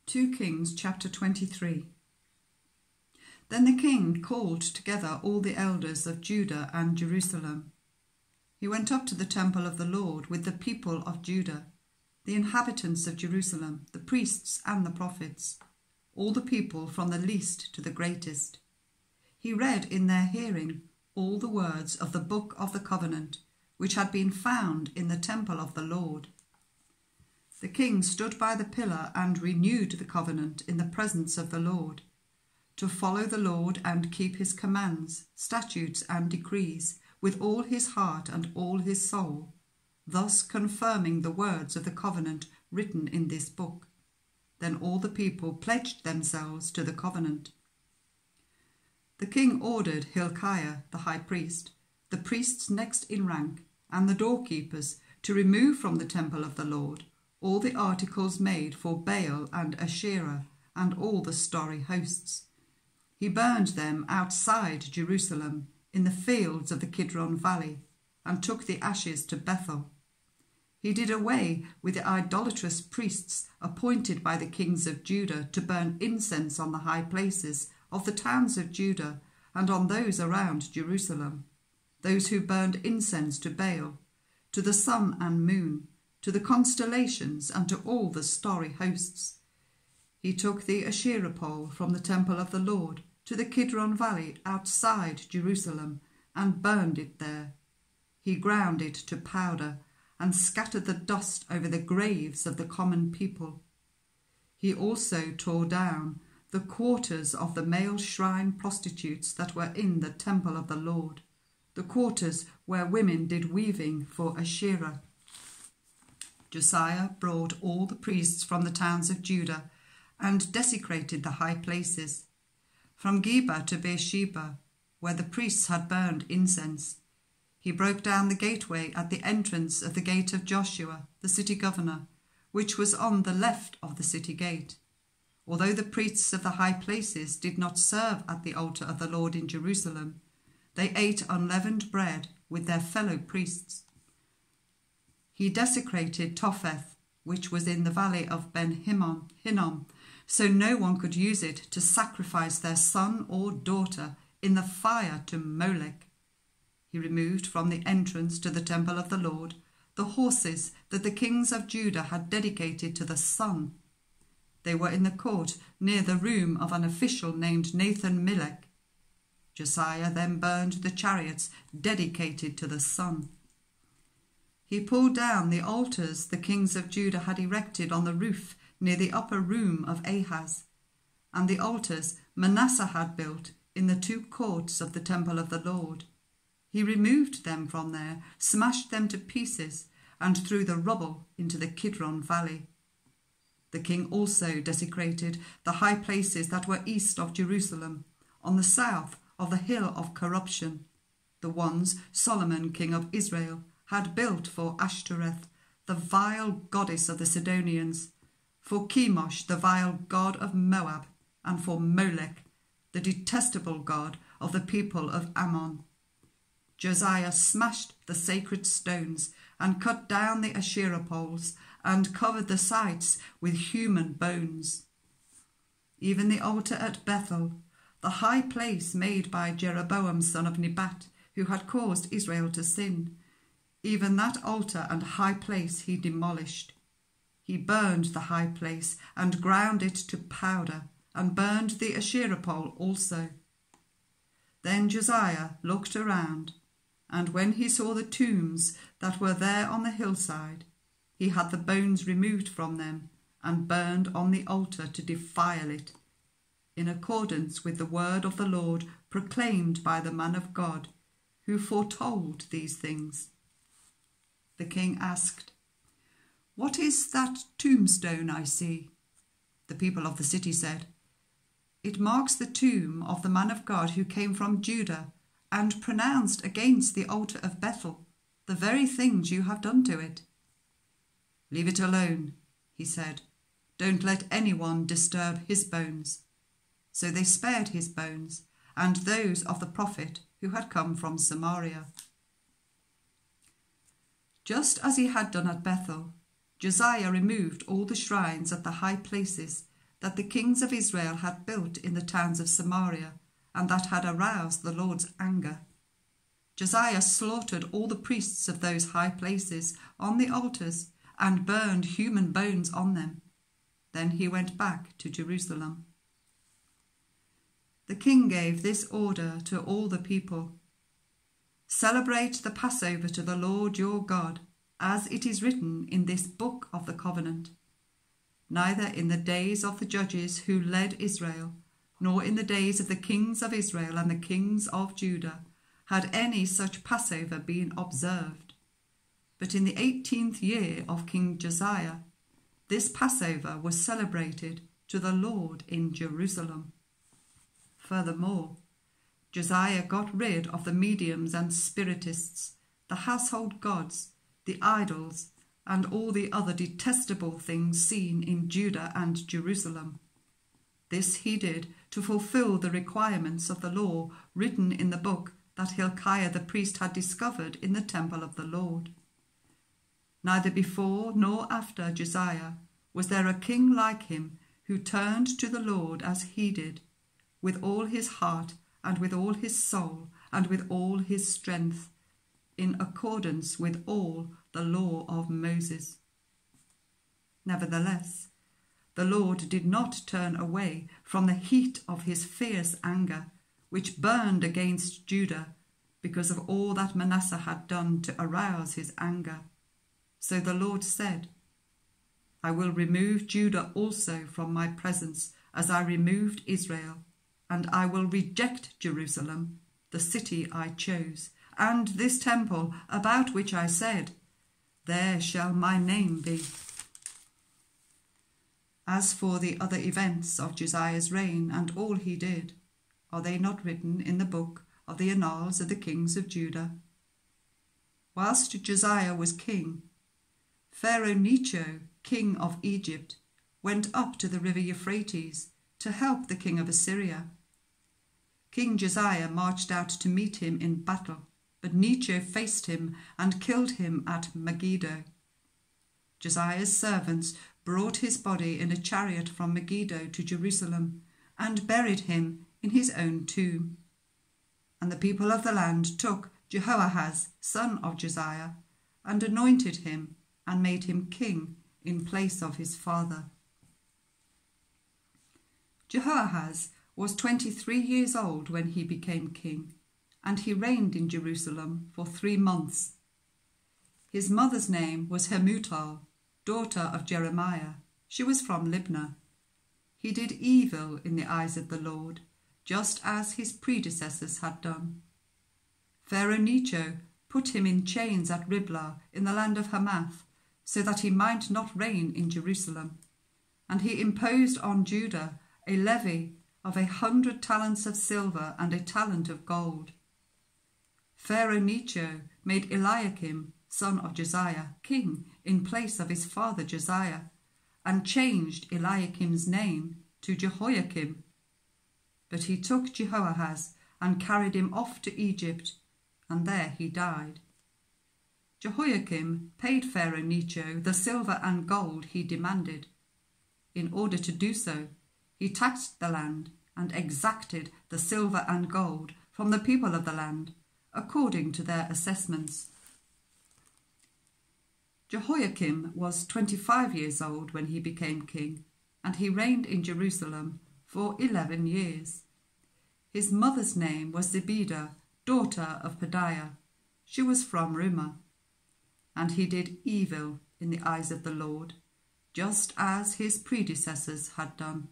2 Kings chapter 23. Then the king called together all the elders of Judah and Jerusalem. He went up to the temple of the Lord with the people of Judah, the inhabitants of Jerusalem, the priests and the prophets, all the people from the least to the greatest. He read in their hearing all the words of the book of the covenant, which had been found in the temple of the Lord. The king stood by the pillar and renewed the covenant in the presence of the Lord, to follow the Lord and keep his commands, statutes and decrees with all his heart and all his soul, thus confirming the words of the covenant written in this book. Then all the people pledged themselves to the covenant. The king ordered Hilkiah the high priest, the priests next in rank, and the doorkeepers to remove from the temple of the Lord all the articles made for Baal and Asherah and all the starry hosts. He burned them outside Jerusalem in the fields of the Kidron Valley and took the ashes to Bethel. He did away with the idolatrous priests appointed by the kings of Judah to burn incense on the high places of the towns of Judah and on those around Jerusalem, those who burned incense to Baal, to the sun and moon, to the constellations and to all the starry hosts. He took the Asherah pole from the temple of the Lord to the Kidron Valley outside Jerusalem and burned it there. He ground it to powder and scattered the dust over the graves of the common people. He also tore down the quarters of the male shrine prostitutes that were in the temple of the Lord, the quarters where women did weaving for Asherah. Josiah brought all the priests from the towns of Judah and desecrated the high places, from Geba to Beersheba, where the priests had burned incense. He broke down the gateway at the entrance of the gate of Joshua, the city governor, which was on the left of the city gate. Although the priests of the high places did not serve at the altar of the Lord in Jerusalem, they ate unleavened bread with their fellow priests. He desecrated Topheth, which was in the valley of Ben-Hinnom, so no one could use it to sacrifice their son or daughter in the fire to Molech. He removed from the entrance to the temple of the Lord the horses that the kings of Judah had dedicated to the sun. They were in the court near the room of an official named Nathan-Melech. Josiah then burned the chariots dedicated to the sun. He pulled down the altars the kings of Judah had erected on the roof near the upper room of Ahaz, and the altars Manasseh had built in the two courts of the temple of the Lord. He removed them from there, smashed them to pieces, and threw the rubble into the Kidron Valley. The king also desecrated the high places that were east of Jerusalem, on the south of the hill of corruption, the ones Solomon, king of Israel, had built for Ashtoreth, the vile goddess of the Sidonians, for Chemosh, the vile god of Moab, and for Molech, the detestable god of the people of Ammon. Josiah smashed the sacred stones and cut down the Asherah poles and covered the sites with human bones. Even the altar at Bethel, the high place made by Jeroboam son of Nebat, who had caused Israel to sin, even that altar and high place he demolished. He burned the high place and ground it to powder, and burned the Asherah pole also. Then Josiah looked around, and when he saw the tombs that were there on the hillside, he had the bones removed from them and burned on the altar to defile it, in accordance with the word of the Lord proclaimed by the man of God, who foretold these things. The king asked, "What is that tombstone I see?" The people of the city said, "It marks the tomb of the man of God who came from Judah and pronounced against the altar of Bethel the very things you have done to it." "Leave it alone," he said. "Don't let anyone disturb his bones." So they spared his bones and those of the prophet who had come from Samaria. Just as he had done at Bethel, Josiah removed all the shrines at the high places that the kings of Israel had built in the towns of Samaria, and that had aroused the Lord's anger. Josiah slaughtered all the priests of those high places on the altars and burned human bones on them. Then he went back to Jerusalem. The king gave this order to all the people: "Celebrate the Passover to the Lord your God, as it is written in this book of the covenant. Neither in the days of the judges who led Israel, nor in the days of the kings of Israel and the kings of Judah, had any such Passover been observed. But in the 18th year of King Josiah, this Passover was celebrated to the Lord in Jerusalem." Furthermore, Josiah got rid of the mediums and spiritists, the household gods, the idols, and all the other detestable things seen in Judah and Jerusalem. This he did to fulfill the requirements of the law written in the book that Hilkiah the priest had discovered in the temple of the Lord. Neither before nor after Josiah was there a king like him who turned to the Lord as he did, with all his heart and with all his soul and with all his strength, in accordance with all the law of Moses. Nevertheless, the Lord did not turn away from the heat of his fierce anger, which burned against Judah, because of all that Manasseh had done to arouse his anger. So the Lord said, "I will remove Judah also from my presence, as I removed Israel, and I will reject Jerusalem, the city I chose, and this temple about which I said, 'There shall my name be.'" As for the other events of Josiah's reign and all he did, are they not written in the book of the annals of the kings of Judah? Whilst Josiah was king, Pharaoh Necho, king of Egypt, went up to the river Euphrates to help the king of Assyria. King Josiah marched out to meet him in battle, but Necho faced him and killed him at Megiddo. Josiah's servants brought his body in a chariot from Megiddo to Jerusalem and buried him in his own tomb. And the people of the land took Jehoahaz, son of Josiah, and anointed him and made him king in place of his father. Jehoahaz was 23 years old when he became king, and he reigned in Jerusalem for 3 months. His mother's name was Hamutal, daughter of Jeremiah. She was from Libnah. He did evil in the eyes of the Lord, just as his predecessors had done. Pharaoh Necho put him in chains at Riblah in the land of Hamath, so that he might not reign in Jerusalem. And he imposed on Judah a levy of 100 talents of silver and a talent of gold. Pharaoh Necho made Eliakim, son of Josiah, king in place of his father Josiah, and changed Eliakim's name to Jehoiakim. But he took Jehoahaz and carried him off to Egypt, and there he died. Jehoiakim paid Pharaoh Necho the silver and gold he demanded. In order to do so, he taxed the land and exacted the silver and gold from the people of the land, according to their assessments. Jehoiakim was 25 years old when he became king, and he reigned in Jerusalem for 11 years. His mother's name was Zebidah, daughter of Pedaiah. She was from Rumah. And he did evil in the eyes of the Lord, just as his predecessors had done.